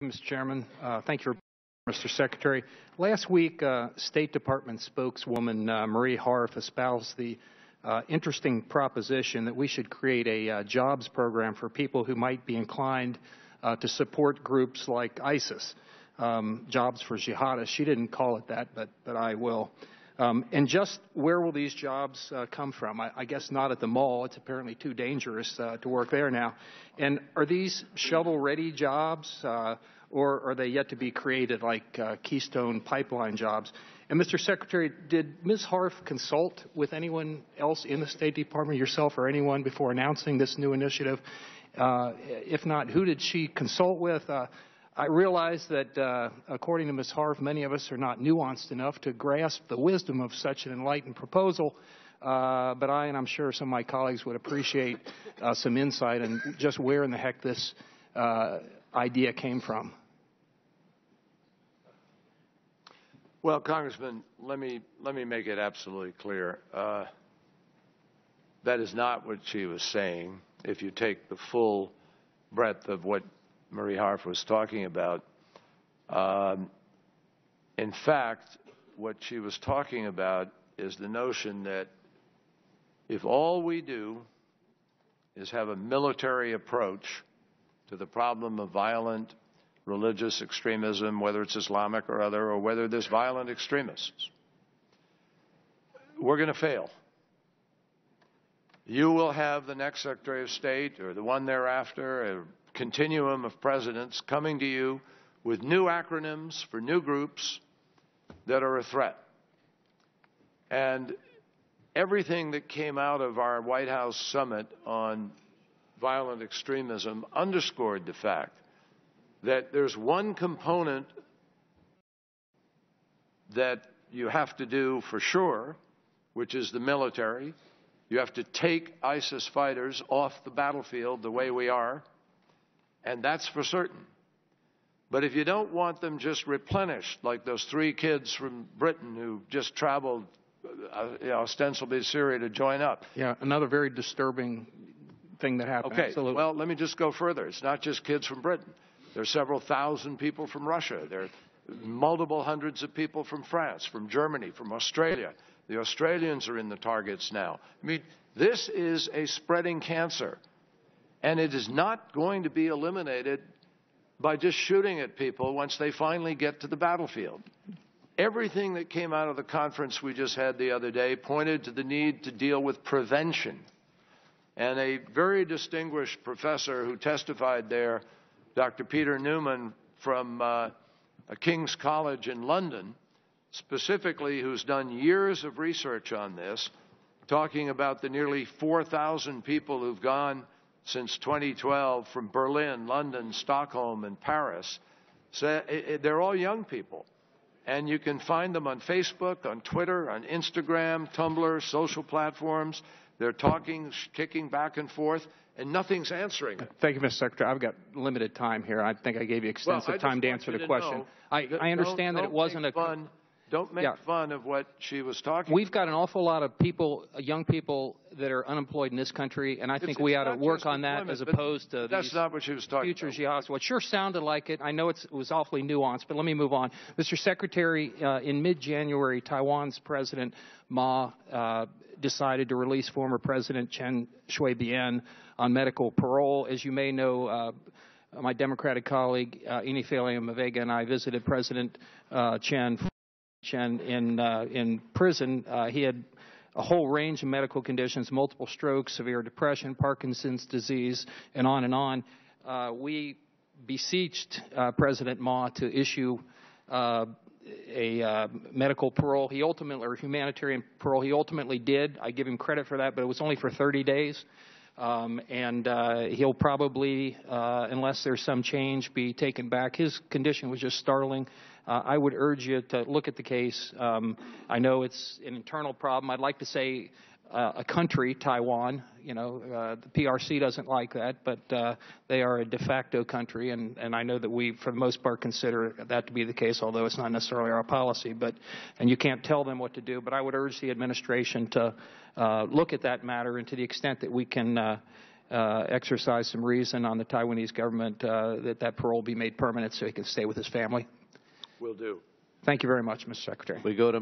Mr. Chairman. Thank you, Mr. Secretary. Last week, State Department spokeswoman Marie Harf espoused the interesting proposition that we should create a jobs program for people who might be inclined to support groups like ISIS, jobs for jihadists. She didn't call it that, but I will. And just where will these jobs come from? I guess not at the mall. It's apparently too dangerous to work there now. And are these shovel-ready jobs, or are they yet to be created like Keystone Pipeline jobs? And Mr. Secretary, did Ms. Harf consult with anyone else in the State Department, yourself or anyone, before announcing this new initiative? If not, who did she consult with? I realize that, according to Ms. Harf, many of us are not nuanced enough to grasp the wisdom of such an enlightened proposal, but I, and I'm sure some of my colleagues would appreciate some insight on just where in the heck this idea came from. Well, Congressman, let me make it absolutely clear. That is not what she was saying. If you take the full breadth of what Marie Harf was talking about. In fact, what she was talking about is the notion that if all we do is have a military approach to the problem of violent religious extremism, whether it's Islamic or other, or whether there's violent extremists, we're going to fail. You will have the next Secretary of State or the one thereafter, a continuum of presidents coming to you with new acronyms for new groups that are a threat. And everything that came out of our White House summit on violent extremism underscored the fact that there's one component that you have to do for sure, which is the military. You have to take ISIS fighters off the battlefield the way we are, and that's for certain. But if you don't want them just replenished, like those 3 kids from Britain who just traveled ostensibly to Syria to join up. Yeah, another very disturbing thing that happened. Okay, Absolutely. Well, let me just go further. It's not just kids from Britain. There are several thousand people from Russia. There are multiple hundreds of people from France, from Germany, from Australia. The Australians are in the targets now. I mean, this is a spreading cancer, and it is not going to be eliminated by just shooting at people once they finally get to the battlefield. Everything that came out of the conference we just had the other day pointed to the need to deal with prevention. And a very distinguished professor who testified there, Dr. Peter Newman from King's College in London, specifically, who's done years of research on this, talking about the nearly 4,000 people who've gone since 2012 from Berlin, London, Stockholm, and Paris. So they're all young people. And you can find them on Facebook, on Twitter, on Instagram, Tumblr, social platforms. They're talking, kicking back and forth, and nothing's answering it. Thank you, Mr. Secretary. I've got limited time here. I think I gave you extensive time to answer the question. I understand that it wasn't Don't make fun of what she was talking We've got an awful lot of people, young people, that are unemployed in this country, and I think we ought to work on that as opposed to that's not what she was talking future about. jihadists. Well, it sure sounded like it. I know it was awfully nuanced, but let me move on. Mr. Secretary, in mid-January, Taiwan's President Ma decided to release former President Chen Shui-bian on medical parole. As you may know, my Democratic colleague, Inifelia Mavega, and I visited President Chen in prison. He had a whole range of medical conditions, multiple strokes, severe depression, Parkinson's disease, and on and on. We beseeched President Ma to issue a medical parole. He ultimately, or humanitarian parole, he ultimately did. I give him credit for that, but it was only for 30 days. And he'll probably, unless there's some change, be taken back. His condition was just startling. I would urge you to look at the case. I know it's an internal problem. I'd like to say a country, Taiwan. The PRC doesn't like that, but they are a de facto country, and I know that we, for the most part, consider that to be the case, although it's not necessarily our policy. And you can't tell them what to do. But I would urge the administration to look at that matter, and to the extent that we can exercise some reason on the Taiwanese government that parole be made permanent so he can stay with his family? Will do. Thank you very much, Mr. Secretary. We go to